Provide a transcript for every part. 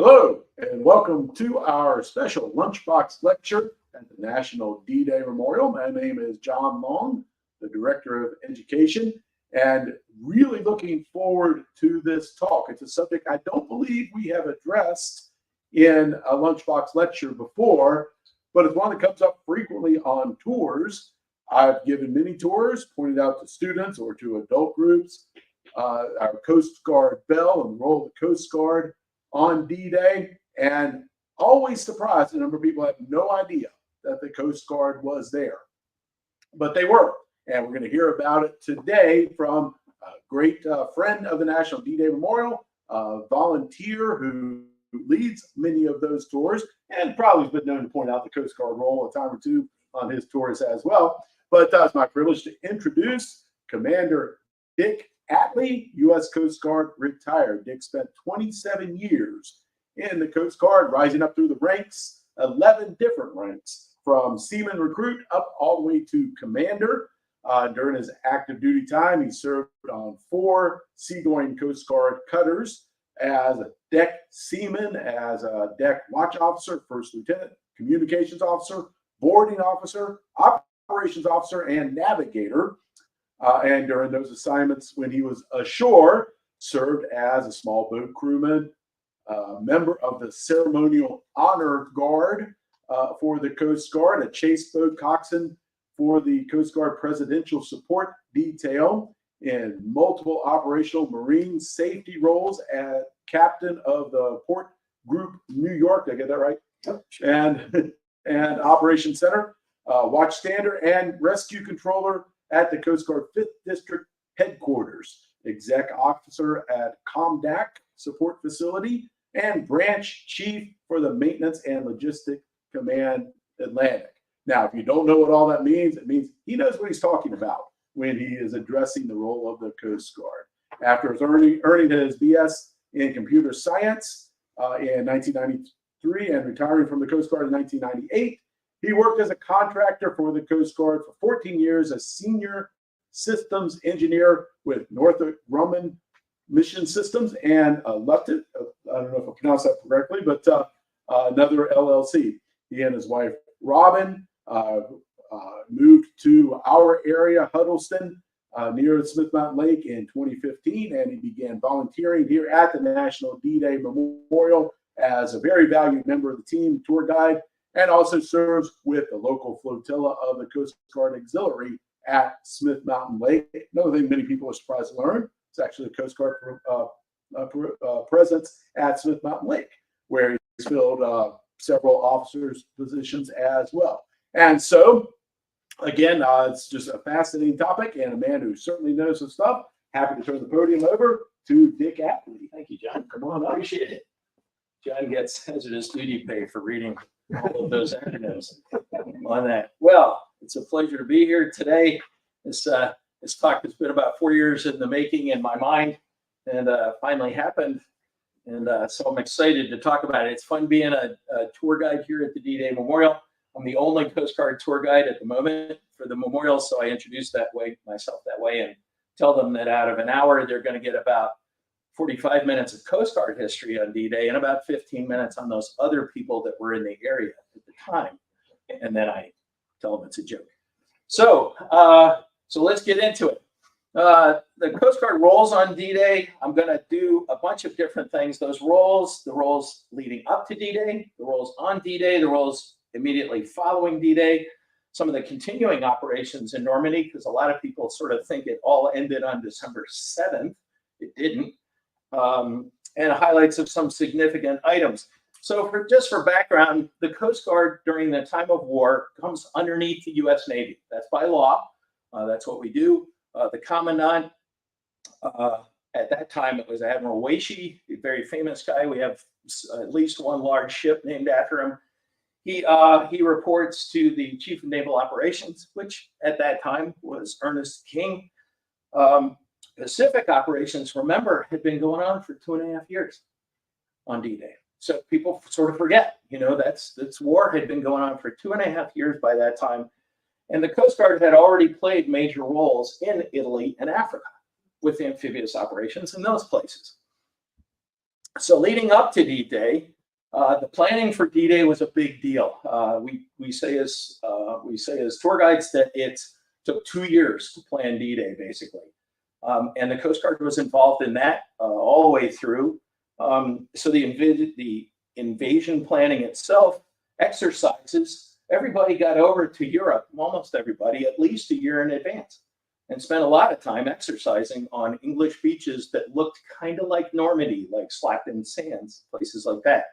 Hello, and welcome to our special Lunchbox lecture at the National D-Day Memorial. My name is John Long, the Director of Education, and really looking forward to this talk. It's a subject I don't believe we have addressed in a Lunchbox lecture before, but it's one that comes up frequently on tours. I've given many tours, pointed out to students or to adult groups, our Coast Guard bell and the role of the Coast Guard on D-Day, and always surprised. A number of people have no idea that the Coast Guard was there, but they were. And we're going to hear about it today from a great friend of the National D-Day Memorial, a volunteer who leads many of those tours, and probably has been known to point out the Coast Guard role a time or two on his tours as well. But it's my privilege to introduce Commander Dick AtLee, U.S. Coast Guard retired. Dick spent 27 years in the Coast Guard, rising up through the ranks, 11 different ranks, from seaman recruit up all the way to commander. During his active duty time, he served on 4 seagoing Coast Guard cutters as a deck seaman, as a deck watch officer, first lieutenant, communications officer, boarding officer, operations officer, and navigator. And during those assignments, when he was ashore, served as a small boat crewman, member of the Ceremonial Honor Guard for the Coast Guard, a chase boat coxswain for the Coast Guard Presidential Support Detail, in multiple operational marine safety roles as captain of the Port Group New York. Did I get that right? Yep. And Operations Center, watchstander, and rescue controller at the Coast Guard 5th District Headquarters, exec officer at COMDAC Support Facility, and branch chief for the Maintenance and Logistic Command Atlantic. Now, if you don't know what all that means, it means he knows what he's talking about when he is addressing the role of the Coast Guard. After his earning his BS in computer science in 1993 and retiring from the Coast Guard in 1998, he worked as a contractor for the Coast Guard for 14 years as senior systems engineer with Northrop Grumman Mission Systems and Lupton, I don't know if I pronounced that correctly, but another LLC. He and his wife, Robin, moved to our area, Huddleston, near the Smith Mountain Lake in 2015, and he began volunteering here at the National D-Day Memorial as a very valued member of the team, tour guide, and also serves with the local flotilla of the Coast Guard Auxiliary at Smith Mountain Lake. Another thing many people are surprised to learn, it's actually a Coast Guard presence at Smith Mountain Lake, where he's filled several officers' positions as well. And so, again, it's just a fascinating topic and a man who certainly knows his stuff. Happy to turn the podium over to Dick AtLee. Thank you, John. Come on up. Appreciate it. John gets hazardous duty pay for reading all of those acronyms on that. Well, it's a pleasure to be here today. This talk has been about 4 years in the making in my mind, and finally happened. And so I'm excited to talk about it. It's fun being a tour guide here at the D-Day Memorial. I'm the only Coast Guard tour guide at the moment for the memorial, so I introduce myself that way and tell them that out of an hour, they're going to get about 45 minutes of Coast Guard history on D-Day and about 15 minutes on those other people that were in the area at the time. And then I tell them it's a joke. So, so let's get into it. The Coast Guard roles on D-Day, I'm going to do a bunch of different things. Those roles, the roles leading up to D-Day, the roles on D-Day, the roles immediately following D-Day, some of the continuing operations in Normandy, because a lot of people sort of think it all ended on December 7th. It didn't. And highlights of some significant items. So just for background, the Coast Guard during the time of war comes underneath the U.S. Navy. That's by law. That's what we do. The Commandant, at that time, it was Admiral Waishie, a very famous guy. We have at least one large ship named after him. He reports to the Chief of Naval Operations, which at that time was Ernest King. Pacific operations, remember, had been going on for 2.5 years on D-Day. So people sort of forget, that's war had been going on for 2.5 years by that time. And the Coast Guard had already played major roles in Italy and Africa with amphibious operations in those places. So leading up to D-Day, The planning for D-Day was a big deal. We say as tour guides that it took 2 years to plan D-Day, basically. And the Coast Guard was involved in that all the way through. So the invasion planning itself, exercises, everybody got over to Europe, almost everybody, at least a year in advance, and spent a lot of time exercising on English beaches that looked kind of like Normandy, like Slapton Sands, places like that.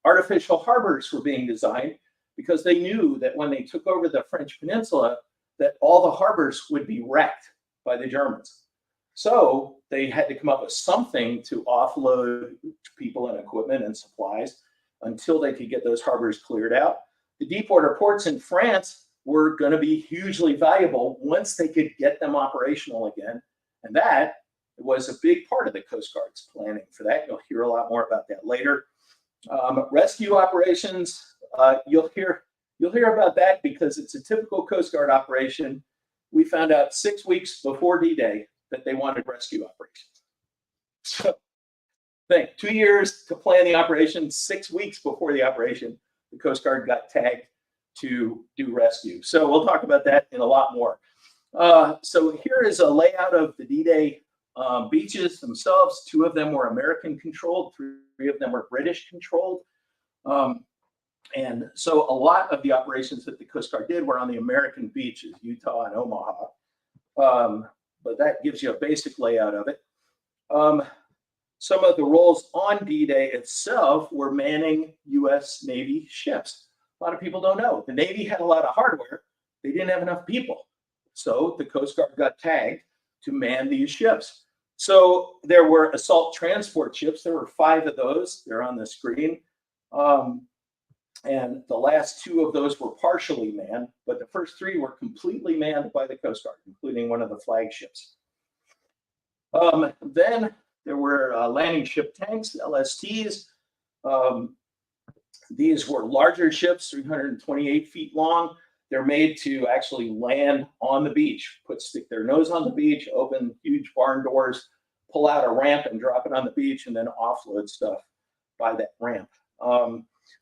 Artificial harbors were being designed because they knew that when they took over the French peninsula, that all the harbors would be wrecked by the Germans. So they had to come up with something to offload people and equipment and supplies until they could get those harbors cleared out. The deep water ports in France were going to be hugely valuable once they could get them operational again. And that was a big part of the Coast Guard's planning for that. You'll hear a lot more about that later. Rescue operations, you'll hear about that because it's a typical Coast Guard operation. We found out 6 weeks before D-Day that they wanted rescue operations. So think 2 years to plan the operation, 6 weeks before the operation, the Coast Guard got tagged to do rescue. So we'll talk about that in a lot more. So here is a layout of the D-Day beaches themselves. 2 of them were American controlled, 3 of them were British controlled. And so a lot of the operations that the Coast Guard did were on the American beaches, Utah and Omaha. But that gives you a basic layout of it. Some of the roles on D-Day itself were manning U.S. Navy ships. A lot of people don't know. The Navy had a lot of hardware. They didn't have enough people. So the Coast Guard got tagged to man these ships. So there were assault transport ships. There were 5 of those. They're on the screen. And the last 2 of those were partially manned, but the first 3 were completely manned by the Coast Guard, including one of the flagships. Then there were landing ship tanks, LSTs. These were larger ships, 328 feet long. They're made to actually land on the beach, stick their nose on the beach, open huge barn doors, pull out a ramp and drop it on the beach, and then offload stuff by that ramp.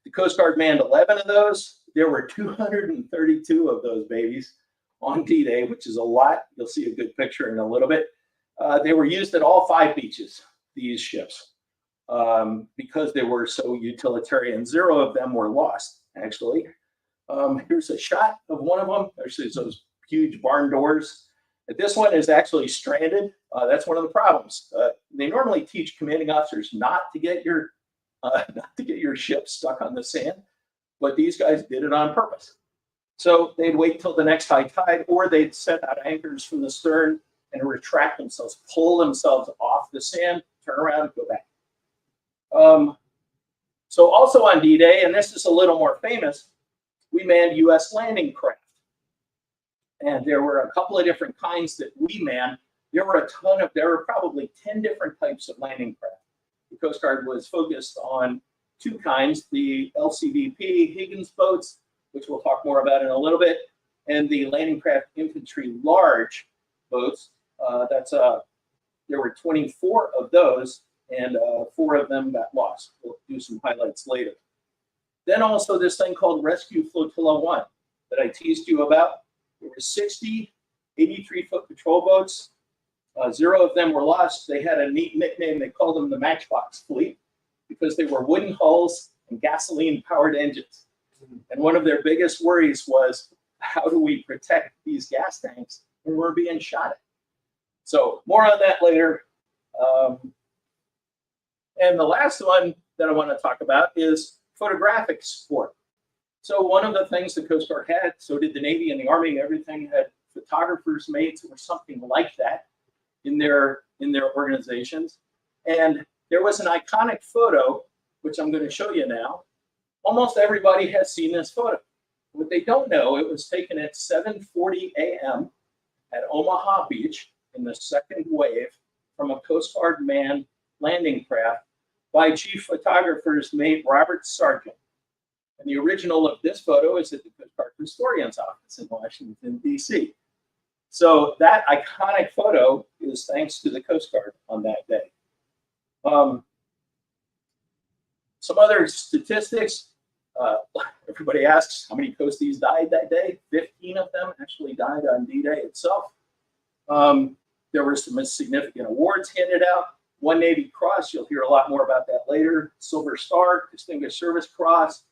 The Coast Guard manned 11 of those. There were 232 of those babies on D-Day, which is a lot. You'll see a good picture in a little bit. They were used at all 5 beaches, these ships, because they were so utilitarian. 0 of them were lost, actually. Here's a shot of one of them. There's those huge barn doors. This one is actually stranded. That's one of the problems. They normally teach commanding officers not to get your ship stuck on the sand, but these guys did it on purpose. So they'd wait till the next high tide, or they'd set out anchors from the stern and retract themselves, pull themselves off the sand, turn around and go back. So also on D-Day, and this is a little more famous, we manned U.S. landing craft. And there were a couple of different kinds that we manned. There were probably 10 different types of landing craft. The Coast Guard was focused on 2 kinds, the LCVP Higgins boats, which we'll talk more about in a little bit, and the landing craft infantry large boats. There were 24 of those, and 4 of them got lost. We'll do some highlights later. Then also this thing called Rescue Flotilla 1 that I teased you about. There were 60 83-foot patrol boats. 0 of them were lost. They had a neat nickname. They called them the Matchbox Fleet because they were wooden hulls and gasoline-powered engines. And one of their biggest worries was, how do we protect these gas tanks when we're being shot at? So more on that later. And the last one that I want to talk about is photographic support. So one of the things the Coast Guard had, so did the Navy and the Army, everything had photographers, mates, or something like that in their organizations. And there was an iconic photo, which I'm going to show you now. Almost everybody has seen this photo. What they don't know, it was taken at 7:40 a.m. at Omaha Beach in the second wave from a Coast Guard manned landing craft by chief photographer's mate Robert Sargent. And the original of this photo is at the Coast Guard Historian's office in Washington, D.C. So that iconic photo is thanks to the Coast Guard on that day. Some other statistics. Everybody asks how many coasties died that day. 15 of them actually died on D-Day itself. There were some significant awards handed out. One Navy Cross, you'll hear a lot more about that later. Silver Star, Distinguished Service Cross.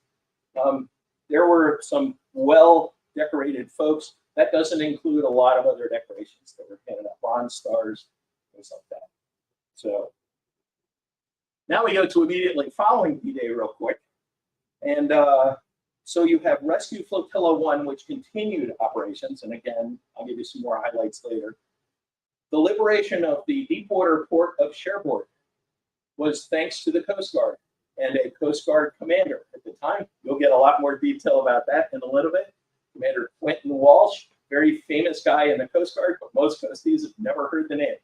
There were some well-decorated folks. That doesn't include a lot of other decorations that were handed out, Bronze Stars, things like that. So now we go to immediately following D-Day real quick. And so you have Rescue Flotilla 1, which continued operations. And again, I'll give you some more highlights later. The liberation of the deepwater port of Cherbourg was thanks to the Coast Guard and a Coast Guard commander at the time. You'll get a lot more detail about that in a little bit. Commander Quentin Walsh, very famous guy in the Coast Guard, but most coasties have never heard the name.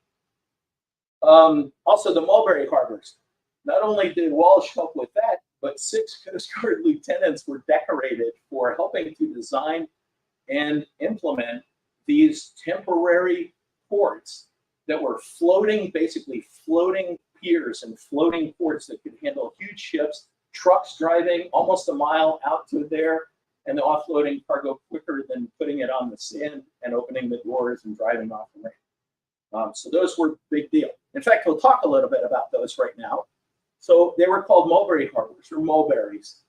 Also, the Mulberry Harbors. Not only did Walsh help with that, but 6 Coast Guard lieutenants were decorated for helping to design and implement these temporary ports that were floating, basically floating piers and floating ports that could handle huge ships, trucks driving almost a mile out to there, and offloading cargo quicker than putting it on the sand and opening the doors and driving off the ramp. So those were a big deal. In fact, we'll talk a little bit about those right now. So they were called Mulberry Harbors, or mulberries.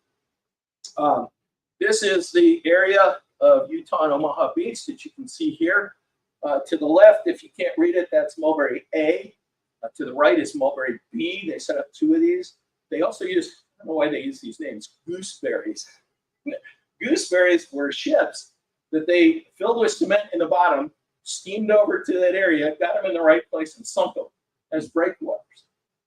This is the area of Utah and Omaha Beach that you can see here. To the left, if you can't read it, that's Mulberry A. To the right is Mulberry B. They set up 2 of these. They also use, I don't know why they use these names, gooseberries. Gooseberries were ships that they filled with cement in the bottom, steamed over to that area, got them in the right place, and sunk them as breakwaters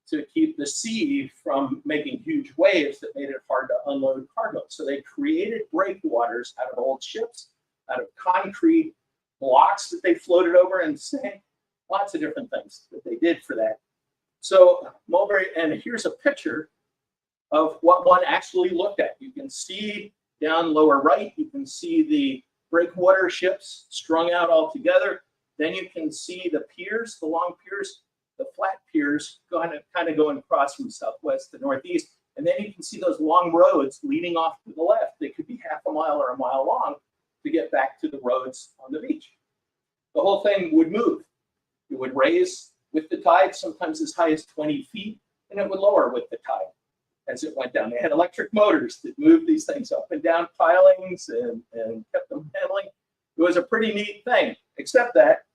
to keep the sea from making huge waves that made it hard to unload cargo. So they created breakwaters out of old ships, out of concrete blocks that they floated over and sank. Lots of different things that they did for that. So Mulberry, and here's a picture of what one actually looked at. You can see down lower right, you can see the breakwater ships strung out all together. Then you can see the piers, the long piers, the flat piers kind of going across from southwest to northeast. And then you can see those long roads leading off to the left. They could be half a mile or a mile long to get back to the roads on the beach. The whole thing would move. It would raise with the tide, sometimes as high as 20 feet, and it would lower with the tide as it went down. They had electric motors that moved these things up and down pilings and kept them handling. It was a pretty neat thing, except that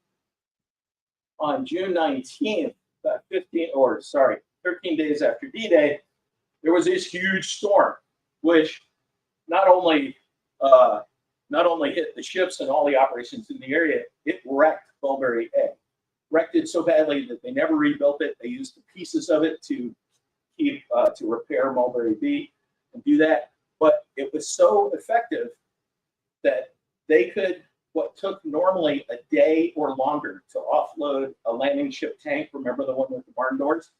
on June 19th, 13 days after D-Day, there was this huge storm, which not only hit the ships and all the operations in the area, it wrecked Mulberry A. Wrecked it so badly that they never rebuilt it. They used the pieces of it to repair Mulberry B and do that. But it was so effective that they could, what took normally a day or longer to offload a landing ship tank, remember the one with the barn doors?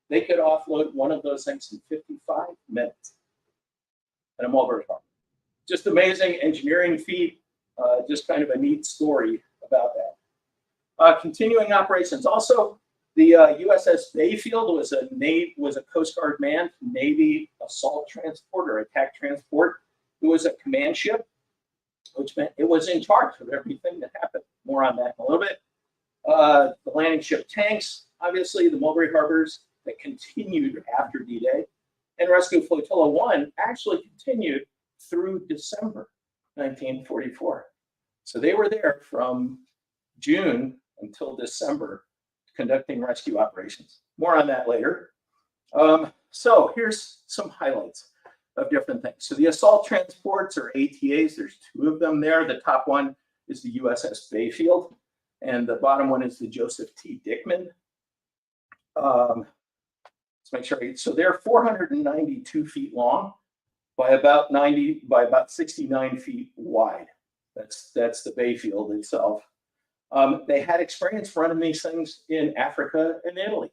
They could offload one of those things in 55 minutes at a Mulberry Harbor. Just amazing engineering feat, just kind of a neat story about that. Continuing operations. Also, the USS Bayfield was a Coast Guard manned Navy assault transport or attack transport. It was a command ship, which meant it was in charge of everything that happened. More on that in a little bit. The landing ship tanks, obviously, the Mulberry Harbors that continued after D-Day, and Rescue Flotilla 1 actually continued through December 1944. So they were there from June until December conducting rescue operations. More on that later. So here's some highlights of different things. So the assault transports, or ATAs, there's 2 of them there. The top one is the USS Bayfield, and the bottom one is the Joseph T. Dickman. Let's make sure. So they're 492 feet long by about 69 feet wide. That's the Bayfield itself. They had experience running these things in Africa and Italy,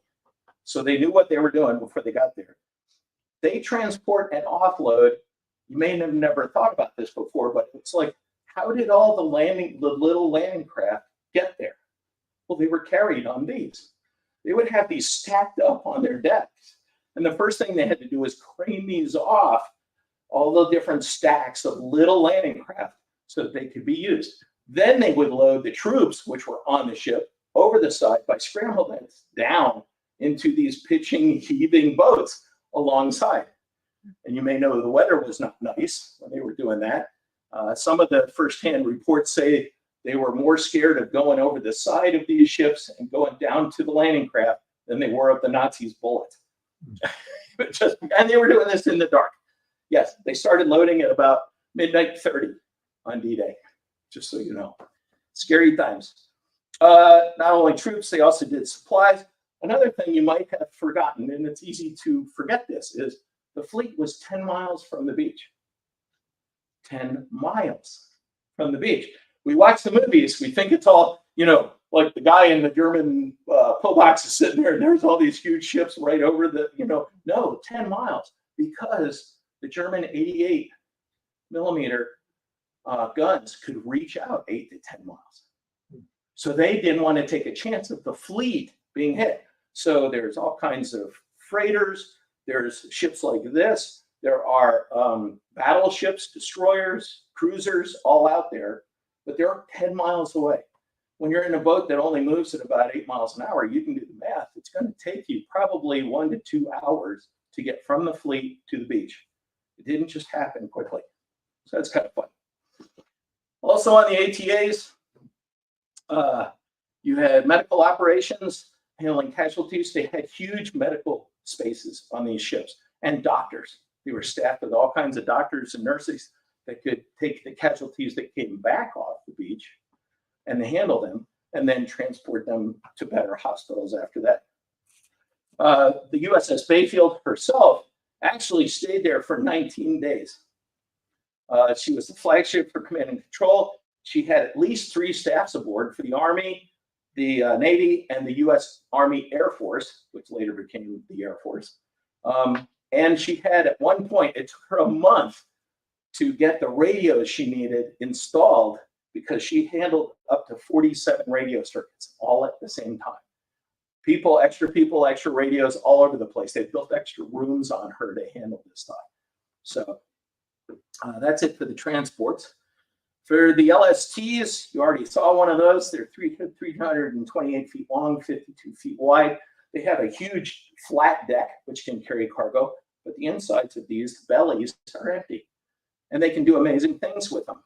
so they knew what they were doing before they got there. They transport and offload. You may have never thought about this before, but it's like, how did all the little landing craft get there? Well, they were carried on these. They would have these stacked up on their decks, And the first thing they had to do was crane these off all the different stacks of little landing craft so that they could be used. Then they would load the troops, which were on the ship, over the side by scramble nets down into these pitching, heaving boats alongside. And you may know the weather was not nice when they were doing that. Some of the firsthand reports say they were more scared of going over the side of these ships and going down to the landing craft than they were of the Nazis' bullets. And they were doing this in the dark. Yes, they started loading at about midnight 30 on D-Day, just so you know. Scary times. Not only troops, they also did supplies. Another thing you might have forgotten, and it's easy to forget this, is the fleet was 10 miles from the beach. 10 miles from the beach. We watch the movies, we think it's all, you know, like the guy in the German pillbox is sitting there and there's all these huge ships right over the, you know, no, 10 miles, because the German 88 millimeter guns could reach out 8 to 10 miles. So they didn't want to take a chance of the fleet being hit. So there's all kinds of freighters, there's ships like this, there are battleships, destroyers, cruisers, all out there, but they're 10 miles away. When you're in a boat that only moves at about 8 miles an hour, you can do the math. It's going to take you probably 1 to 2 hours to get from the fleet to the beach. It didn't just happen quickly. So that's kind of fun. Also on the ATAs, you had medical operations, handling casualties. They had huge medical spaces on these ships, and doctors. They were staffed with all kinds of doctors and nurses that could take the casualties that came back off the beach and handle them, and then transport them to better hospitals after that. The USS Bayfield herself actually stayed there for 19 days. She was the flagship for command and control. She had at least 3 staffs aboard for the Army, the Navy, and the U.S. Army Air Force, which later became the Air Force. And she had, at one point, it took her a month to get the radios she needed installed because she handled up to 47 radio circuits all at the same time. People, extra radios all over the place. They built extra rooms on her to handle this stuff. So that's it for the transports. For the LSTs, you already saw one of those. They're 328 feet long, 52 feet wide. They have a huge flat deck, which can carry cargo, but the insides of these bellies are empty, and they can do amazing things with them.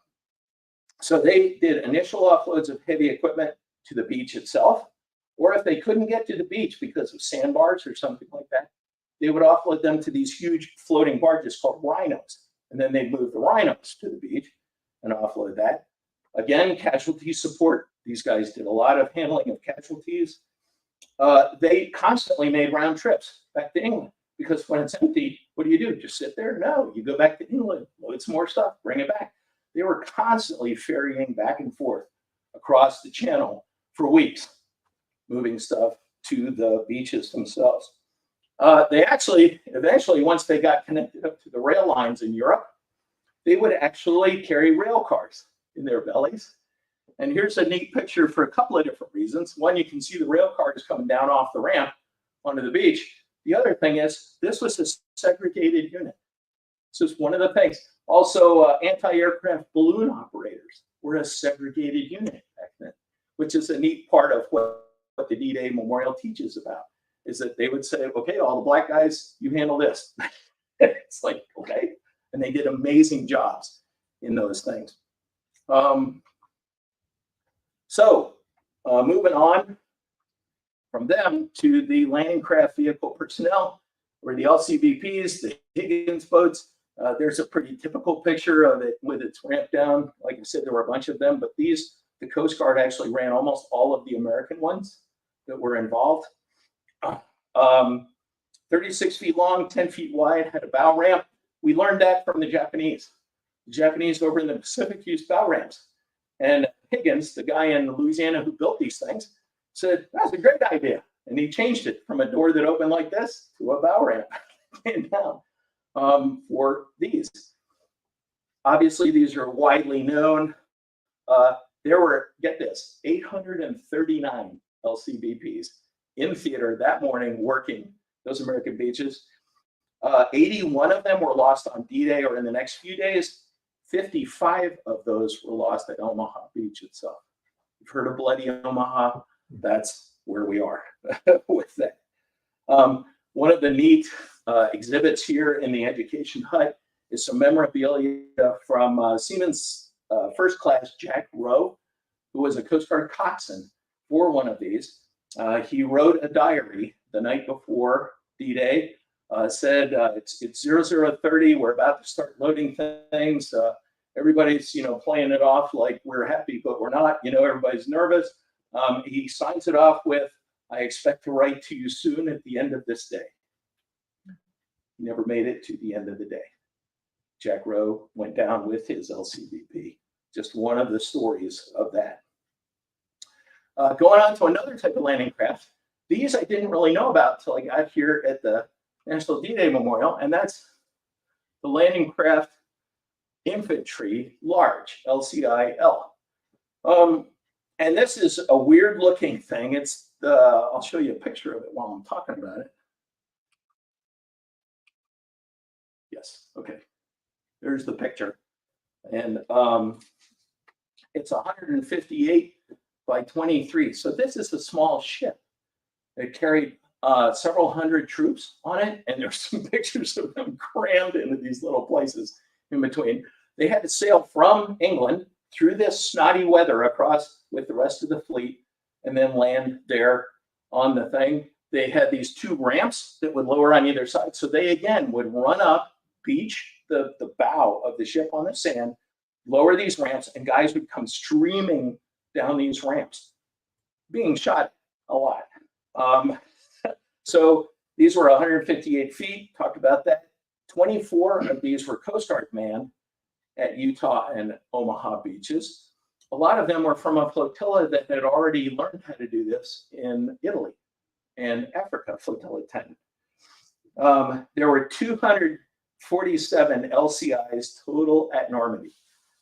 So they did initial offloads of heavy equipment to the beach itself, or if they couldn't get to the beach because of sandbars or something like that, they would offload them to these huge floating barges called rhinos, and then they'd move the rhinos to the beach and offload that. Again, casualty support. These guys did a lot of handling of casualties. They constantly made round trips back to England, because when it's empty, what do? Just sit there? No, you go back to England, load some more stuff, bring it back. They were constantly ferrying back and forth across the channel for weeks, moving stuff to the beaches themselves. They actually, eventually, once they got connected up to the rail lines in Europe, they would actually carry rail cars in their bellies. And here's a neat picture for a couple of different reasons. One, you can see the rail cars coming down off the ramp onto the beach. The other thing is, this was a segregated unit. This is one of the things. Also, anti-aircraft balloon operators were a segregated unit back then, which is a neat part of what the D-Day Memorial teaches about, is that they would say, okay, all the black guys, you handle this. It's like, okay. And they did amazing jobs in those things. Moving on from them to the landing craft vehicle personnel, or the LCVPs, the Higgins boats. There's a pretty typical picture of it with its ramp down. Like I said, there were a bunch of them, but these, the Coast Guard actually ran almost all of the American ones that were involved. 36 feet long, 10 feet wide, had a bow ramp. We learned that from the Japanese. The Japanese over in the Pacific used bow ramps. And Higgins, the guy in Louisiana who built these things, said, that's a great idea. And he changed it from a door that opened like this to a bow ramp came down for these. Obviously, these are widely known. There were, get this, 839 LCVPs in theater that morning working those American beaches. 81 of them were lost on D-Day or in the next few days. 55 of those were lost at Omaha Beach itself. You've heard of Bloody Omaha? That's where we are with that. One of the neat exhibits here in the education hut is some memorabilia from Seaman's First Class Jack Rowe, who was a Coast Guard coxswain for one of these. He wrote a diary the night before D-Day, said it's 0030, we're about to start loading things. Everybody's, playing it off like we're happy, but we're not, everybody's nervous. He signs it off with, I expect to write to you soon at the end of this day. He never made it to the end of the day. Jack Rowe went down with his LCVP. Just one of the stories of that. Going on to another type of landing craft. These I didn't really know about until I got here at the National D-Day Memorial, and that's the Landing Craft Infantry Large, LCIL. And this is a weird looking thing. It's I'll show you a picture of it while I'm talking about it. Yes, okay. There's the picture. And it's 158 by 23. So this is a small ship. It carried several hundred troops on it, and there's some pictures of them crammed into these little places in between. They had to sail from England through this snotty weather across with the rest of the fleet and then land there on the thing. They had these two ramps that would lower on either side. So they, again, would run up, beach the bow of the ship on the sand, lower these ramps, and guys would come streaming down these ramps, being shot a lot. So these were 158 feet, talked about that. 24 of these were Coast Guard manned at Utah and Omaha beaches. A lot of them were from a flotilla that had already learned how to do this in Italy and Africa, Flotilla 10. There were 247 LCIs total at Normandy.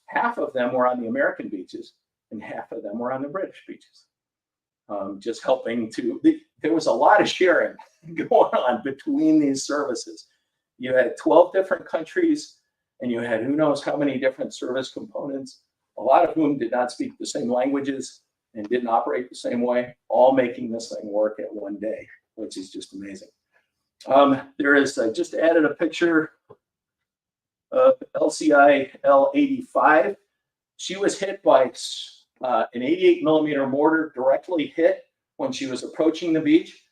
Half of them were on the American beaches and half of them were on the British beaches. Just helping to, there was a lot of sharing going on between these services. You had 12 different countries and you had who knows how many different service components, a lot of whom did not speak the same languages and didn't operate the same way, all making this thing work at one day, which is just amazing. There is, I just added a picture of LCI L85. She was hit by an 88 millimeter mortar, directly hit when she was approaching the beach.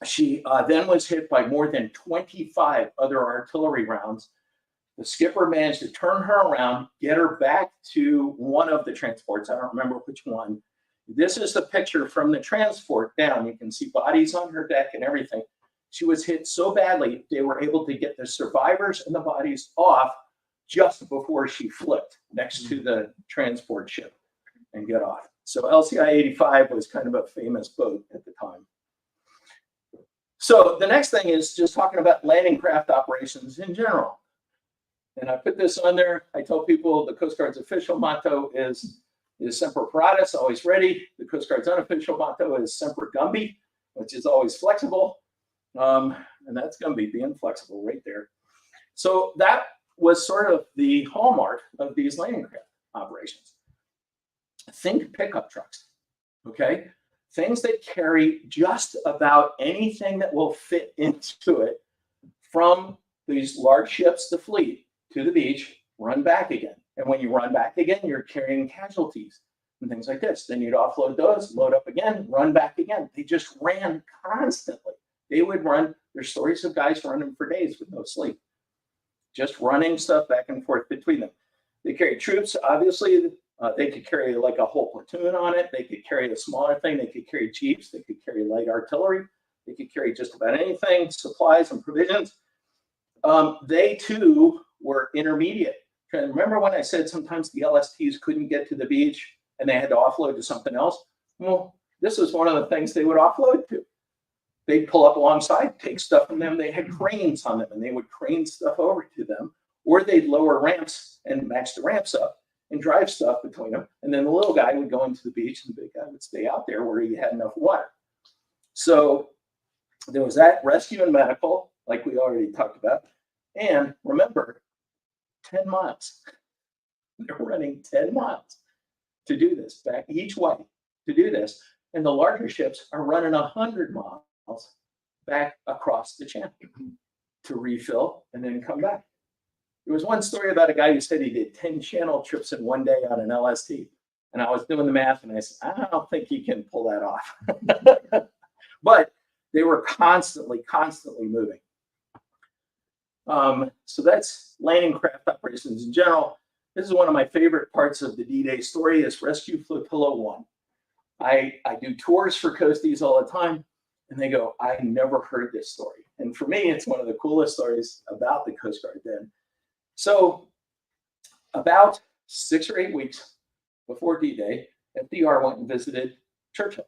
She then was hit by more than 25 other artillery rounds. The skipper managed to turn her around, get her back to one of the transports. I don't remember which one. This is the picture from the transport down. You can see bodies on her deck and everything. She was hit so badly, they were able to get the survivors and the bodies off just before she flipped next to the transport ship and get off. So LCI 85 was kind of a famous boat at the time. So the next thing is just talking about landing craft operations in general. And I put this on there. I tell people the Coast Guard's official motto is Semper Paratus, always ready. The Coast Guard's unofficial motto is Semper Gumby, which is always flexible. And that's Gumby, being flexible right there. So that was sort of the hallmark of these landing craft operations. Think pickup trucks, okay? Things that carry just about anything that will fit into it from these large ships, the fleet, to the beach, run back again. And when you run back again, you're carrying casualties and things like this. Then you'd offload those, load up again, run back again. They just ran constantly. They would run. There's stories of guys running for days with no sleep, just running stuff back and forth between them. They carry troops, obviously. They could carry like a whole platoon on it. They could carry a smaller thing. They could carry jeeps. They could carry light artillery. They could carry just about anything, supplies and provisions. They too were intermediate. Remember when I said sometimes the LSTs couldn't get to the beach and they had to offload to something else? Well, this was one of the things they would offload to. They'd pull up alongside, take stuff from them. They had cranes on them and they would crane stuff over to them, or they'd lower ramps and match the ramps up and drive stuff between them. And then the little guy would go into the beach and the big guy would stay out there where he had enough water. So there was that, rescue and medical. like we already talked about. And remember, 10 miles. They're running 10 miles to do this, back each way to do this. And the larger ships are running 100 miles back across the channel to refill and then come back. There was one story about a guy who said he did 10 channel trips in one day on an LST. And I was doing the math and I said, I don't think you can pull that off. But they were constantly moving. So that's landing craft operations in general. This is one of my favorite parts of the D-Day story is Rescue Flotilla 1. I do tours for coasties all the time, and they go, I never heard this story. And for me, it's one of the coolest stories about the Coast Guard then. So about 6 or 8 weeks before D-Day, FDR went and visited Churchill.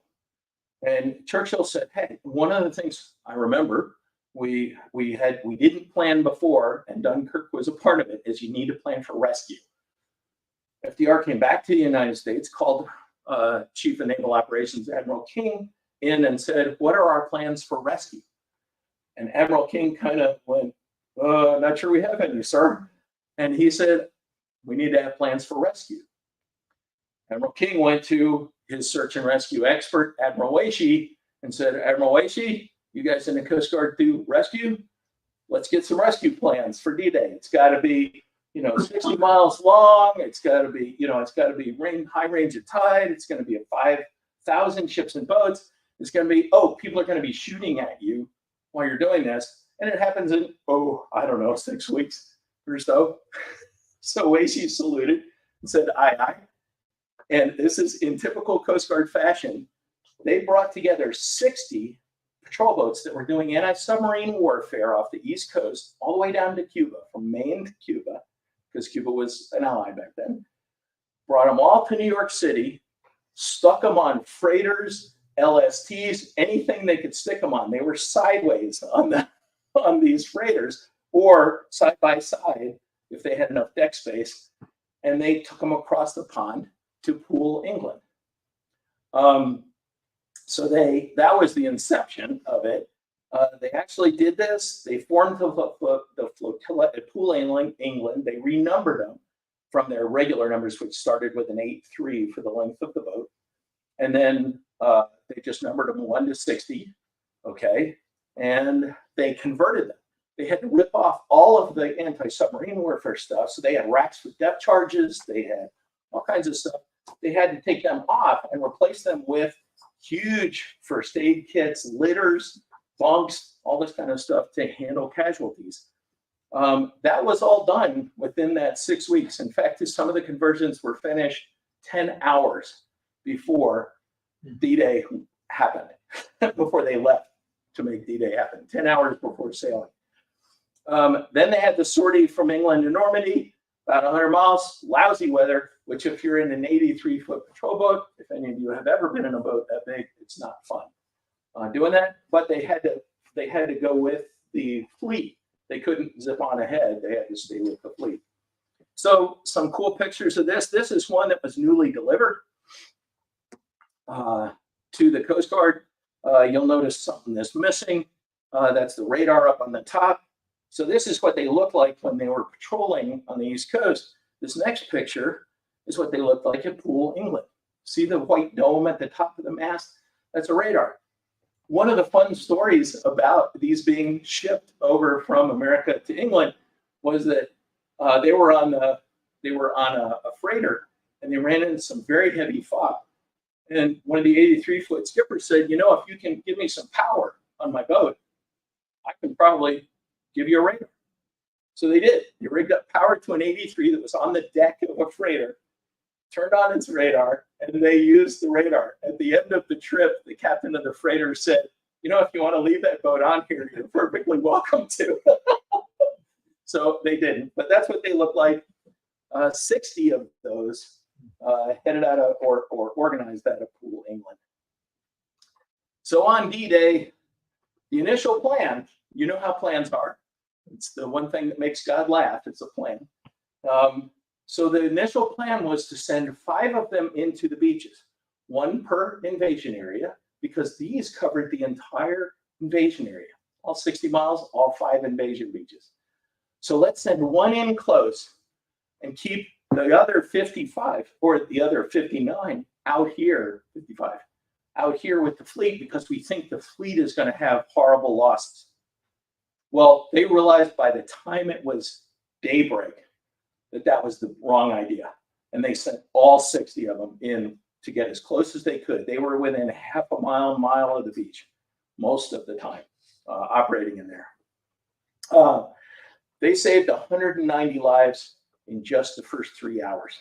And Churchill said, hey, one of the things I remember we didn't plan before, and Dunkirk was a part of it, is you need to plan for rescue. FDR came back to the United States, called Chief of Naval Operations Admiral King in and said, what are our plans for rescue? And Admiral King kind of went, not sure we have any, sir. And he said, we need to have plans for rescue. Admiral King went to his search and rescue expert, Admiral Wacy, and said, Admiral Wacy, you guys in the Coast Guard do rescue? Let's get some rescue plans for D-Day. It's got to be 60 miles long. It's got to be, high range of tide. It's going to be a 5,000 ships and boats. It's going to be, people are going to be shooting at you while you're doing this. And it happens in, 6 weeks or so. So Wacy saluted and said, aye, aye. And this is in typical Coast Guard fashion. They brought together 60 patrol boats that were doing anti-submarine warfare off the East Coast, all the way down to Cuba, from Maine to Cuba, because Cuba was an ally back then. Brought them all to New York City, stuck them on freighters, LSTs, anything they could stick them on. They were sideways on these freighters, or side by side if they had enough deck space, and they took them across the pond to Poole, England. So that was the inception of it. They actually did this. They formed the flotilla at Poole, England. They renumbered them from their regular numbers, which started with an 8-3 for the length of the boat. And then they just numbered them 1 to 60, okay? And they converted them. They had to rip off all of the anti-submarine warfare stuff. So they had racks with depth charges. They had all kinds of stuff. They had to take them off and replace them with huge first aid kits, litters, bunks, all this kind of stuff to handle casualties. That was all done within that 6 weeks. In fact, some of the conversions were finished 10 hours before D-Day happened, before they left to make D-Day happen, 10 hours before sailing. Then they had the sortie from England to Normandy, about 100 miles, lousy weather, which if you're in an 83-foot patrol boat, if any of you have ever been in a boat that big, it's not fun doing that. But they had to go with the fleet. They couldn't zip on ahead. They had to stay with the fleet. So some cool pictures of this. This is one that was newly delivered to the Coast Guard. You'll notice something that's missing. That's the radar up on the top. So this is what they looked like when they were patrolling on the East Coast. This next picture is what they looked like at Poole, England. See the white dome at the top of the mast? That's a radar. One of the fun stories about these being shipped over from America to England was that they were on a freighter and they ran into some very heavy fog. And one of the 83-foot skippers said, if you can give me some power on my boat, I can probably give you a radar. So they did. They rigged up power to an 83 that was on the deck of a freighter, turned on its radar, and they used the radar. At the end of the trip, the captain of the freighter said, if you want to leave that boat on here, you're perfectly welcome to. So they didn't, but that's what they look like. 60 of those headed out of or organized out of Poole, England. So on D-Day, the initial plan, you know how plans are. It's the one thing that makes God laugh. It's a plan. So the initial plan was to send 5 of them into the beaches, 1 per invasion area, because these covered the entire invasion area. all 60 miles, all 5 invasion beaches. So let's send one in close and keep the other 55 or the other 59 out here, 55, out here with the fleet because we think the fleet is going to have horrible losses. Well, they realized by the time it was daybreak that that was the wrong idea. And they sent all 60 of them in to get as close as they could. They were within half a mile of the beach most of the time, operating in there. They saved 190 lives in just the first 3 hours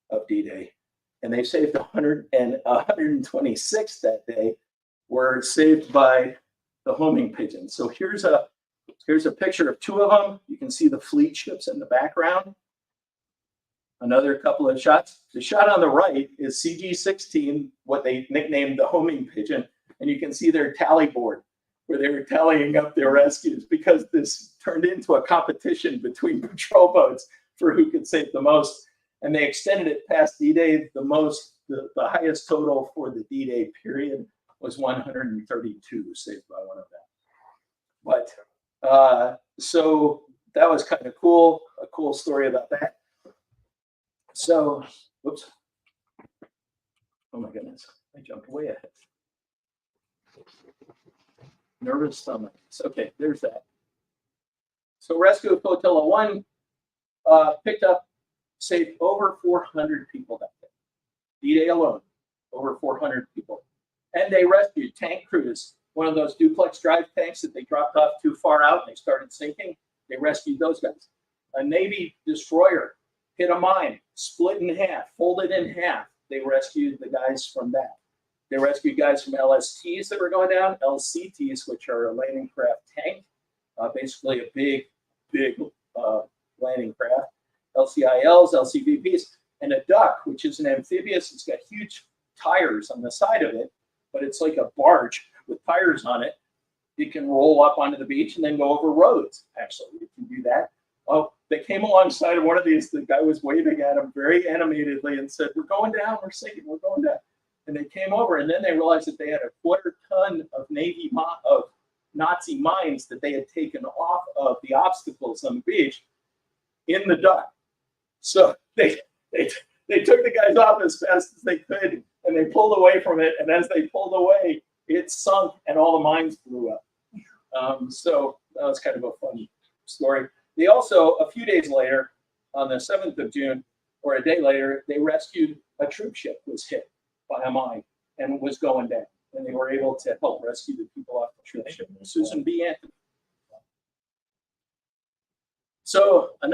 of D-Day. And they saved 126 that day were saved by the homing pigeons. So here's a picture of 2 of them. You can see the fleet ships in the background. Another couple of shots. The shot on the right is CG-16, what they nicknamed the homing pigeon. And you can see their tally board where they were tallying up their rescues because this turned into a competition between patrol boats for who could save the most. And they extended it past D-Day. The highest total for the D-Day period was 132 saved by one of them. But so that was kind of cool, a cool story about that. So, whoops. Oh my goodness, I jumped way ahead. Nervous stomach. Okay, there's that. So Rescue Flotilla 1 picked up, saved over 400 people that day. D-Day alone, over 400 people. And they rescued tank crews, one of those duplex drive tanks that they dropped off too far out and they started sinking. They rescued those guys. A Navy destroyer hit a mine, split in half, folded in half. They rescued the guys from that. They rescued guys from LSTs that were going down, LCTs, which are a landing craft tank, basically a big landing craft, LCILs, LCVPs, and a duck, which is an amphibious. It's got huge tires on the side of it, but it's like a barge with tires on it. It can roll up onto the beach and then go over roads. Actually, it can do that. Oh, they came alongside of one of these. The guy was waving at them very animatedly and said, "We're going down. We're sinking. We're going down." And they came over, and then they realized that they had a quarter ton of Nazi mines that they had taken off of the obstacles on the beach in the duck. So they took the guys off as fast as they could, and they pulled away from it. And as they pulled away, it sunk, and all the mines blew up. So that was kind of a fun story. They also, a few days later, on the 7th of June, or a day later, they rescued a troop ship was hit by a mine and was going down. And they were able to help rescue the people off the troop ship. Susan B. Anthony. So I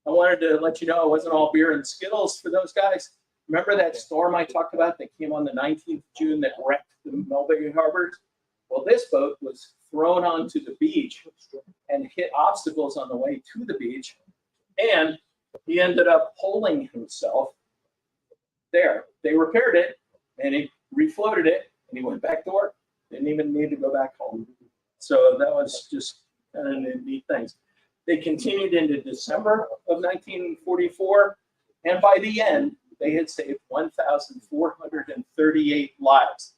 wanted to let you know it wasn't all beer and Skittles for those guys. Remember that storm I talked about that came on the 19th of June that wrecked the Mulberry Harbors? Well, this boat was thrown onto the beach and hit obstacles on the way to the beach. And he ended up holding himself there. They repaired it and he refloated it and he went back to work. Didn't even need to go back home. So that was just kind of neat things. They continued into December of 1944. And by the end, they had saved 1,438 lives.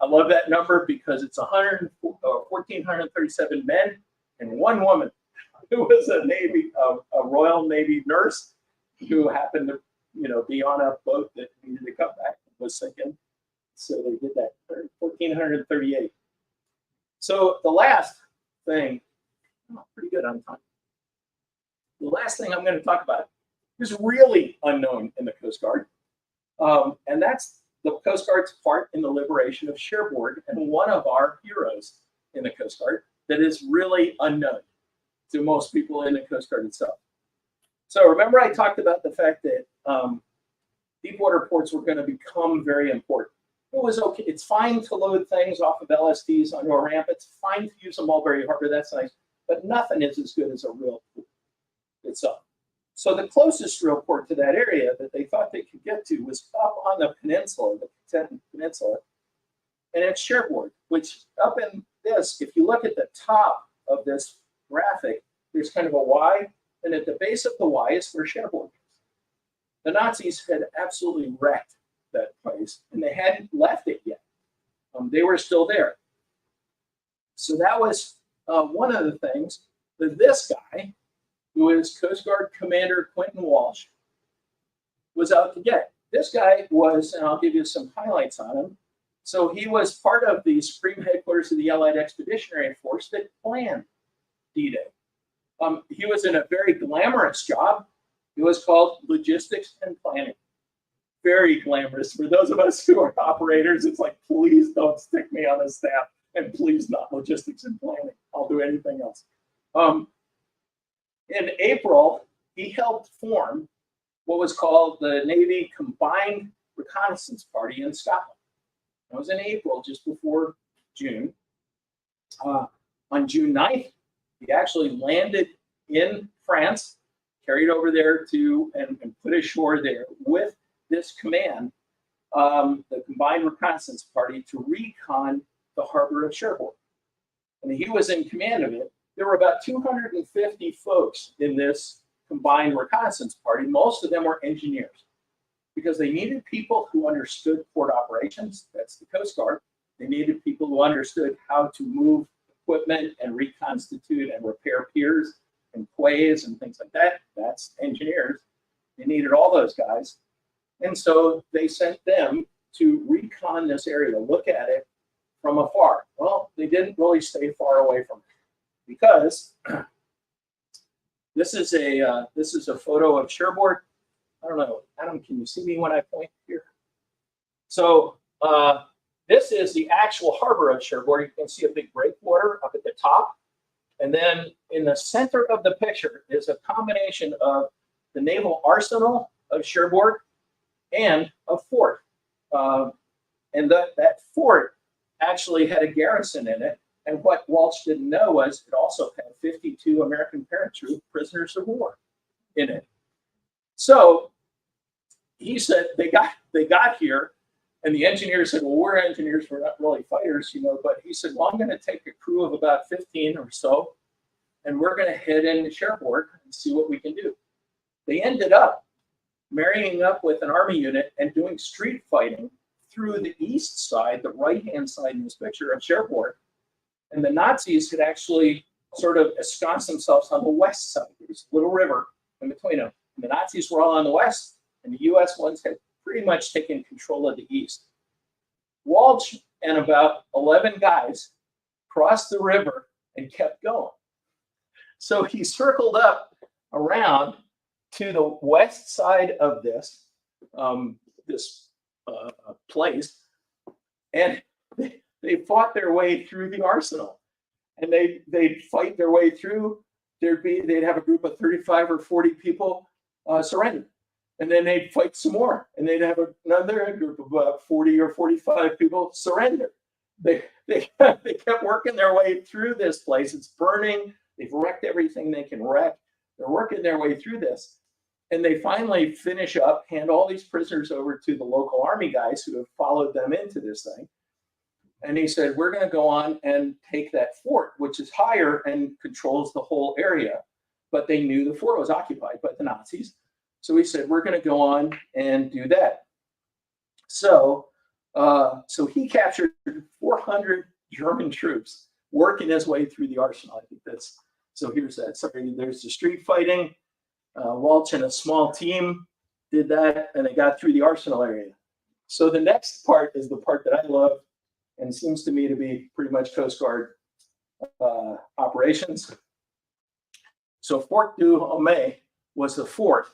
I love that number because it's 1,437 men and 1 woman who was a Royal Navy nurse who happened to, be on a boat that needed to come back and was sinking. So they did that, 1,438. So the last thing, pretty good on time. The last thing I'm going to talk about is really unknown in the Coast Guard. And that's the Coast Guard's part in the liberation of Cherbourg, and one of our heroes in the Coast Guard that is really unknown to most people in the Coast Guard itself. So remember I talked about the fact that deepwater ports were going to become very important. It was okay. It's fine to load things off of LSTs onto a ramp. It's fine to use a Mulberry Harbor. That's nice. But nothing is as good as a real port itself. So the closest real port to that area that they thought they could get to was up on the peninsula, the Kentucky Peninsula, and it's Cherbourg, which up in this, if you look at the top of this graphic, there's kind of a Y, and at the base of the Y is where Cherbourg is. The Nazis had absolutely wrecked that place, and they hadn't left it yet. They were still there. So that was one of the things that this guy, who is Coast Guard Commander Quentin Walsh, was out to get. This guy was, and I'll give you some highlights on him. So he was part of the Supreme Headquarters of the Allied Expeditionary Force that planned D-Day. He was in a very glamorous job. It was called logistics and planning. Very glamorous. For those of us who are operators, it's like, please don't stick me on the staff, and please not logistics and planning. I'll do anything else. In April, he helped form what was called the Navy Combined Reconnaissance Party in Scotland. It was in April, just before June. On June 9th, he actually landed in France, carried over there to and put ashore there with this command, the Combined Reconnaissance Party, to recon the harbor of Cherbourg. And he was in command of it. There were about 250 folks in this Combined Reconnaissance Party. Most of them were engineers, because they needed people who understood port operations. That's the Coast Guard. They needed people who understood how to move equipment and reconstitute and repair piers and quays and things like that. That's engineers. They needed all those guys. And so they sent them to recon this area, to look at it from afar. Well, they didn't really stay far away from it, because this is a photo of Cherbourg. I don't know, Adam, can you see me when I point here? So this is the actual harbor of Cherbourg. You can see a big breakwater up at the top. And then in the center of the picture is a combination of the naval arsenal of Cherbourg and a fort. And that fort actually had a garrison in it. And what Walsh didn't know was it also had 52 American paratroop prisoners of war in it. So he said they got here, and the engineers said, well, we're engineers, we're not really fighters, but he said, well, I'm going to take a crew of about 15 or so, and we're going to head into Cherbourg and see what we can do. They ended up marrying up with an army unit and doing street fighting through the east side, the right-hand side in this picture of Cherbourg. And the Nazis had actually sort of ensconced themselves on the west side. There's a little river in between them. And the Nazis were all on the west, and the U.S. ones had pretty much taken control of the east. Walsh and about 11 guys crossed the river and kept going. So he circled up around to the west side of this place, and they fought their way through the arsenal, and they'd fight their way through. They'd have a group of 35 or 40 people surrender, and then they'd fight some more, and they'd have another group of about 40 or 45 people surrender. They kept working their way through this place. It's burning. They've wrecked everything they can wreck. They're working their way through this. And they finally finish up, hand all these prisoners over to the local army guys who have followed them into this thing. And he said, we're going to go on and take that fort, which is higher and controls the whole area. But they knew the fort was occupied by the Nazis. So he said, we're going to go on and do that. So he captured 400 German troops working his way through the arsenal. I think that's, so here's that. Sorry, there's the street fighting. Walsh and a small team did that, and they got through the arsenal area. So the next part is the part that I love, and seems to me to be pretty much Coast Guard operations. So Fort du Homais was the fort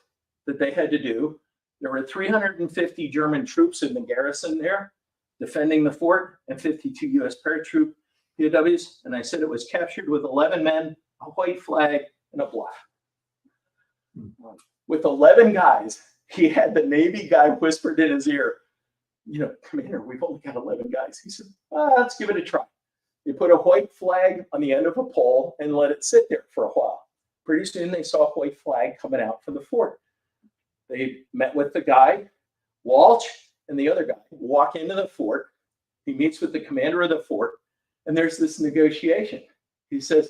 that they had to do. There were 350 German troops in the garrison there defending the fort, and 52 U.S. paratroop POWs. And I said it was captured with 11 men, a white flag, and a black. With 11 guys, he had the Navy guy whispered in his ear, Commander, we've only got 11 guys. He said, let's give it a try. They put a white flag on the end of a pole and let it sit there for a while. Pretty soon they saw a white flag coming out from the fort. They met with the guy, Walsh and the other guy walk into the fort. He meets with the commander of the fort, and there's this negotiation. He says,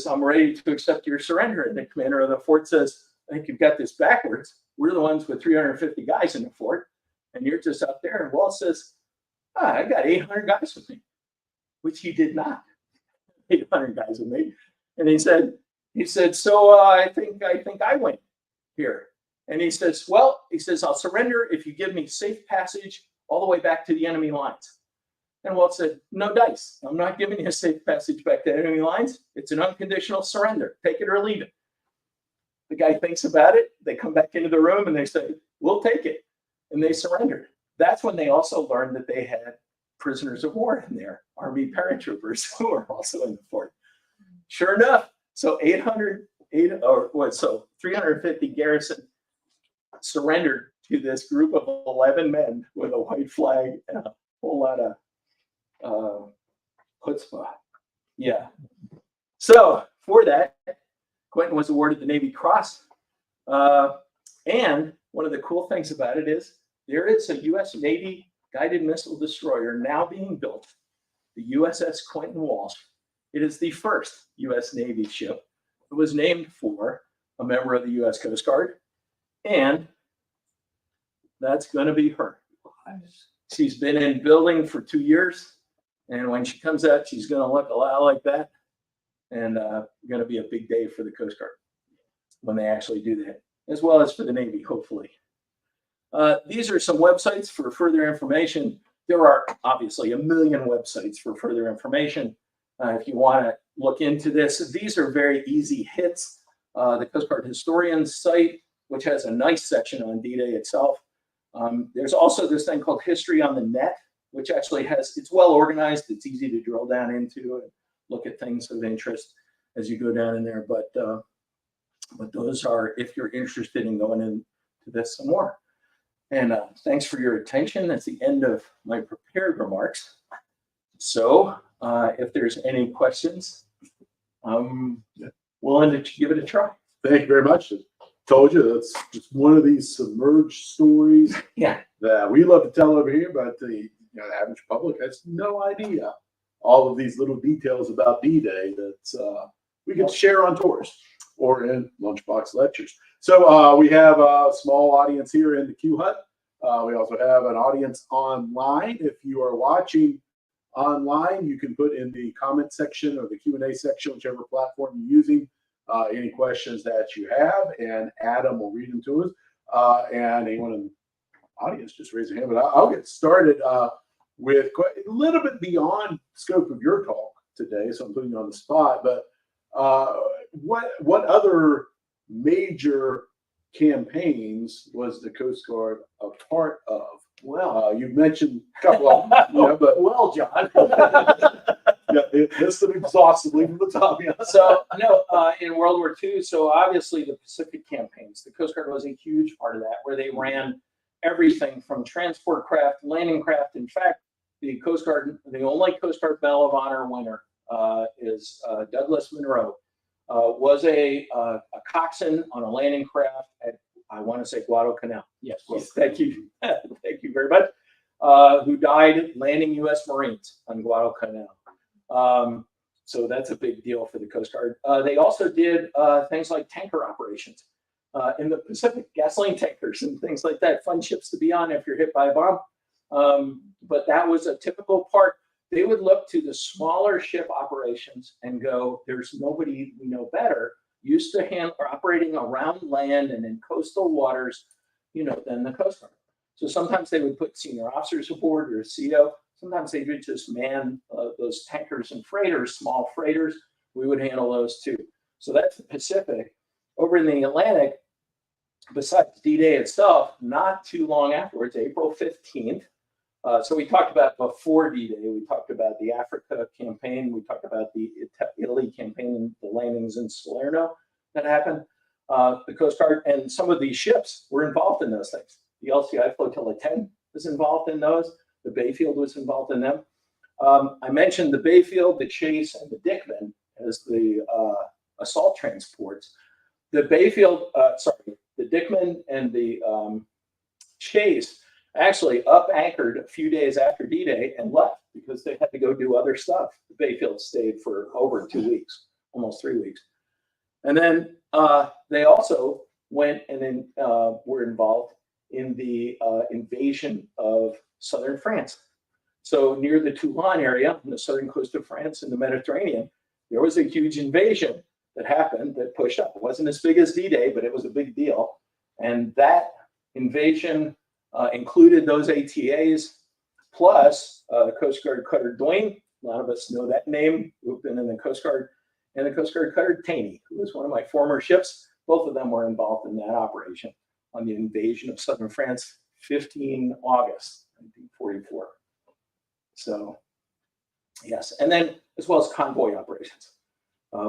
I'm ready to accept your surrender. And the commander of the fort says, I think you've got this backwards. We're the ones with 350 guys in the fort, and you're just up there. And Walsh says, I got 800 guys with me, which he did not. 800 guys with me. And he said, so I think I win here. And he says, well, I'll surrender if you give me safe passage all the way back to the enemy lines. And Walt said, no dice. I'm not giving you a safe passage back to enemy lines. It's an unconditional surrender. Take it or leave it. The guy thinks about it. They come back into the room and they say, we'll take it. And they surrendered. That's when they also learned that they had prisoners of war in there, Army paratroopers who were also in the fort. Sure enough, so 350 garrison surrendered to this group of 11 men with a white flag and a whole lot of chutzpah. Yeah. So for that, Quentin was awarded the Navy Cross. And one of the cool things about it is there is a U.S. Navy guided missile destroyer now being built, the USS Quentin Walsh. It is the first U.S. Navy ship. It was named for a member of the U.S. Coast Guard, and that's going to be her. She's been in building for 2 years, and when she comes out, she's going to look a lot like that, and going to be a big day for the Coast Guard when they actually do that, as well as for the Navy, hopefully. These are some websites for further information. There are obviously a million websites for further information. If you want to look into this, these are very easy hits. The Coast Guard Historian's site, which has a nice section on D-Day itself. There's also this thing called History on the Net, which actually it's well organized. It's easy to drill down into and look at things of interest as you go down in there. But those are, if you're interested in going into this some more. And thanks for your attention. That's the end of my prepared remarks. So if there's any questions, I'm willing to give it a try. Thank you very much. Told you that's just one of these submerged stories that we love to tell over here, but the average public has no idea all of these little details about D-Day that we get to share on tours or in Lunchbox lectures. So we have a small audience here in the Q Hut. We also have an audience online. If you are watching online, you can put in the comment section or the Q&A section, whichever platform you're using, any questions that you have, and Adam will read them to us. And anyone in the audience, just raise your hand. But I'll get started with a little bit beyond the scope of your talk today, so I'm putting you on the spot. But what other major campaigns was the Coast Guard a part of? Well, you mentioned a couple of them, but well, John. Listed exhaustively from the top. Yeah. So no, in World War II, so obviously the Pacific campaigns, the Coast Guard was a huge part of that, where they ran everything from transport craft, landing craft. In fact, the Coast Guard, the only Coast Guard Medal of Honor winner is Douglas Monroe. Was a coxswain on a landing craft at, I want to say, Guadalcanal. Yes, thank you. Thank you very much. Who died landing U.S. Marines on Guadalcanal. So that's a big deal for the Coast Guard. They also did things like tanker operations in the Pacific, gasoline tankers and things like that. Fun ships to be on if you're hit by a bomb. But that was a typical part. They would look to the smaller ship operations and go, there's nobody we know better, used to operating around land and in coastal waters, than the Coast Guard. So sometimes they would put senior officers aboard or a CO. Sometimes they would just man those tankers and freighters, small freighters. We would handle those too. So that's the Pacific. Over in the Atlantic, besides D-Day itself, not too long afterwards, April 15th, so we talked about before D-Day, we talked about the Africa campaign, we talked about the Italy campaign, the landings in Salerno that happened. The Coast Guard and some of these ships were involved in those things. The LCI Flotilla 10 was involved in those. The Bayfield was involved in them. I mentioned the Bayfield, the Chase, and the Dickman as the assault transports. The Bayfield, the Dickman and the Chase actually up anchored a few days after D-Day and left because they had to go do other stuff. The Bayfield stayed for over 2 weeks, almost 3 weeks. And then they also went and then were involved in the invasion of southern France. So near the Toulon area, on the southern coast of France in the Mediterranean, there was a huge invasion that happened that pushed up. It wasn't as big as D-Day, but it was a big deal. And that invasion included those ATAs, plus the Coast Guard cutter Dwayne. A lot of us know that name. We've been in the Coast Guard, and the Coast Guard cutter Taney, who was one of my former ships. Both of them were involved in that operation on the invasion of southern France, 15 August 1944. So, yes, and then as well as convoy operations.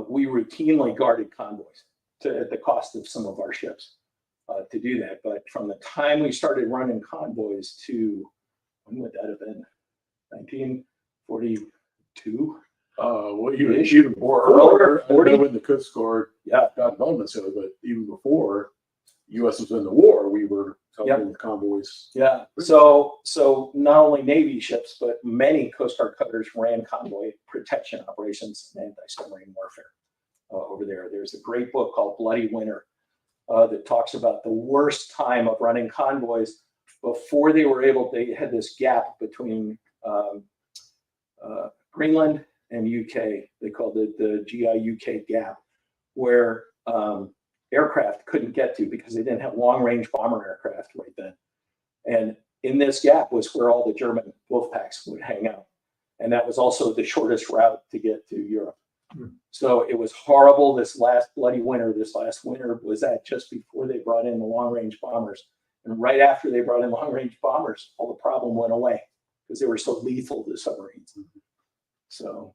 We routinely guarded convoys at the cost of some of our ships to do that. But from the time we started running convoys to, when would that have been? 1942? Well, even or before, earlier, I don't know when the Coast Guard Yeah. got involved in so, but even before U.S. was in the war, we were helping with convoys. Yeah. So not only Navy ships, but many Coast Guard cutters ran convoy protection operations and anti-submarine warfare over there. There's a great book called Bloody Winter that talks about the worst time of running convoys before they were able. They had this gap between Greenland and UK. They called it the GI-UK gap, where aircraft couldn't get to because they didn't have long-range bomber aircraft right then. And in this gap was where all the German wolf packs would hang out. And that was also the shortest route to get to Europe. So it was horrible. This last winter was that just before they brought in the long-range bombers. And right after they brought in long-range bombers, all the problem went away because they were so lethal to submarines. So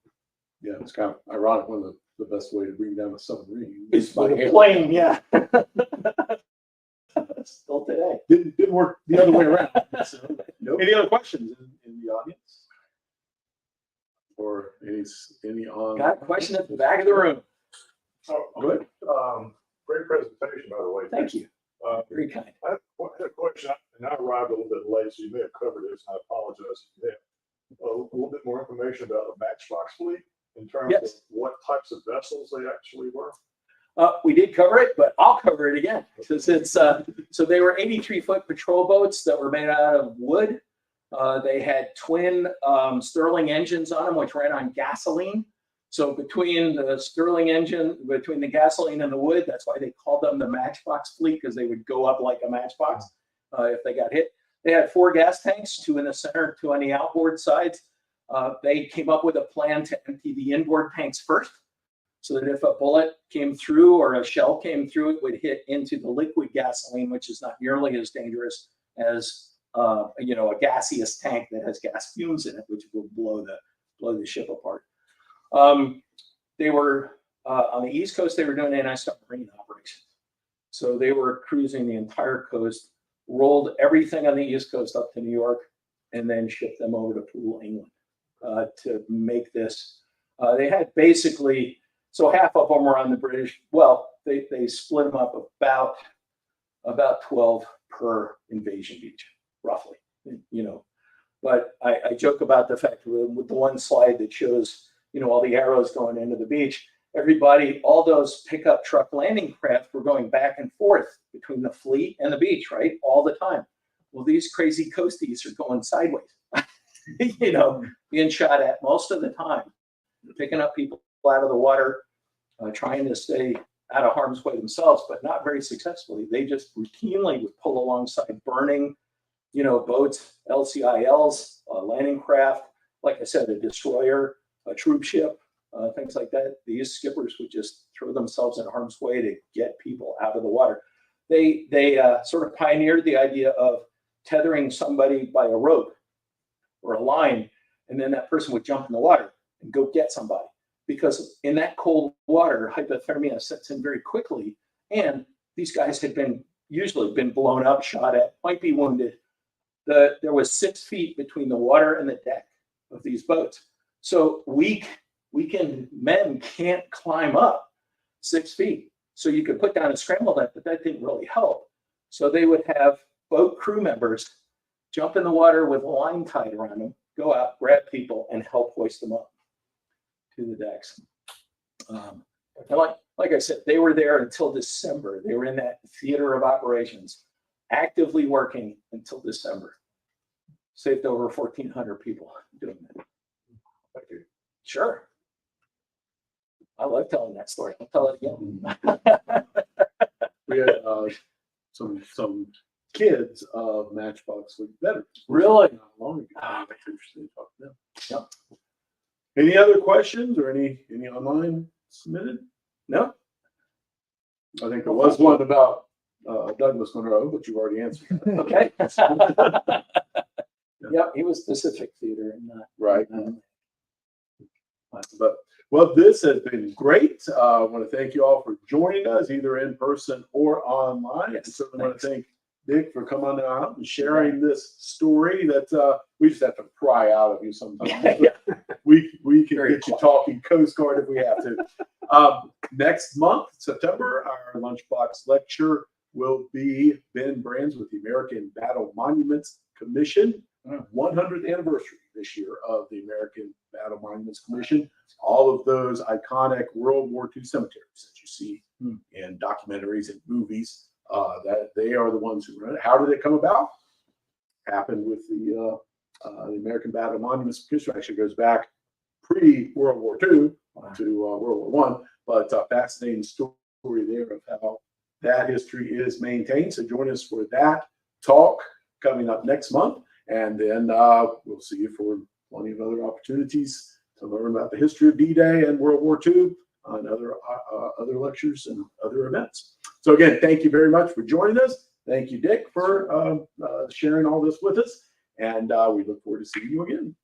yeah, it's kind of ironic. One of the best way to bring down a submarine is by a plane, yeah. Still today. Didn't work the other way around. So, Nope. Any other questions in the audience? Or any on? Got a question at the back of the room. Oh, Go ahead. Great presentation, by the way. Thank you. Uh, Very kind. I had a question, and I arrived a little bit late, so you may have covered this, and I apologize if you have. A little bit more information about the Matchbox fleet in terms of Yes. what types of vessels they actually were. We did cover it, but I'll cover it again because it's so they were 83-foot patrol boats that were made out of wood. They had twin Stirling engines on them, which ran on gasoline. So between the Stirling engine, between the gasoline and the wood, that's why they called them the Matchbox fleet, because they would go up like a matchbox if they got hit. They had 4 gas tanks, 2 in the center, 2 on the outboard sides. They came up with a plan to empty the inboard tanks first, so that if a bullet came through or a shell came through, it would hit into the liquid gasoline, which is not nearly as dangerous as a gaseous tank that has gas fumes in it, which will blow the ship apart. They were on the East Coast. They were doing anti-submarine operations, so they were cruising the entire coast, rolled everything on the East Coast up to New York, and then shipped them over to Poole, England, to make this. They had basically, so half of them were on the British. Well, they split them up about 12 per invasion beach, roughly. But I joke about the fact with the one slide that shows all the arrows going into the beach. Everybody, all those pickup truck landing craft were going back and forth between the fleet and the beach, right? All the time. Well, these crazy coasties are going sideways, being shot at most of the time, picking up people out of the water, trying to stay out of harm's way themselves, but not very successfully. They just routinely would pull alongside burning, boats, LCILs, landing craft, like I said, a destroyer, a troop ship, things like that. These skippers would just throw themselves in harm's way to get people out of the water. They sort of pioneered the idea of tethering somebody by a rope or a line, and then that person would jump in the water and go get somebody. Because in that cold water, hypothermia sets in very quickly, and these guys had usually been blown up, shot at, might be wounded. There was 6 feet between the water and the deck of these boats. So weakened men can't climb up 6 feet. So you could put down a scramble net, but that didn't really help. So they would have boat crew members jump in the water with a line tied around them, go out, grab people, and help hoist them up to the decks. And like I said, they were there until December. They were in that theater of operations, actively working until December. Saved over 1,400 people doing that. Thank you. Sure. I love telling that story. I'll tell it again. We had some kids of Matchbox League veterans. Really? Not long ago. Ah. It's interesting to talk to them. Yep. Any other questions or any online submitted? No? I think there was one about Douglas Monroe, but you've already answered that. Okay. Yep, he was Pacific Theater and not. Right. But, well, this has been great. I want to thank you all for joining us, either in person or online. I certainly want to thank Dick for coming out and sharing this story that we just have to pry out of you sometimes. We can get you talking Coast Guard if we have to. Next month, September, our Lunchbox lecture will be Ben Brands with the American Battle Monuments Commission. 100th anniversary this year of the American Battle Monuments Commission. All of those iconic World War II cemeteries that you see in documentaries and movies, that they are the ones who run it. How did it come about? Happened with the American Battle Monuments Commission. Actually goes back pre-World War II to World War I, but fascinating story there of how that history is maintained. So join us for that talk coming up next month. And then we'll see you for plenty of other opportunities to learn about the history of D-Day and World War II on other lectures and other events. So again, thank you very much for joining us. Thank you, Dick, for sharing all this with us. And we look forward to seeing you again.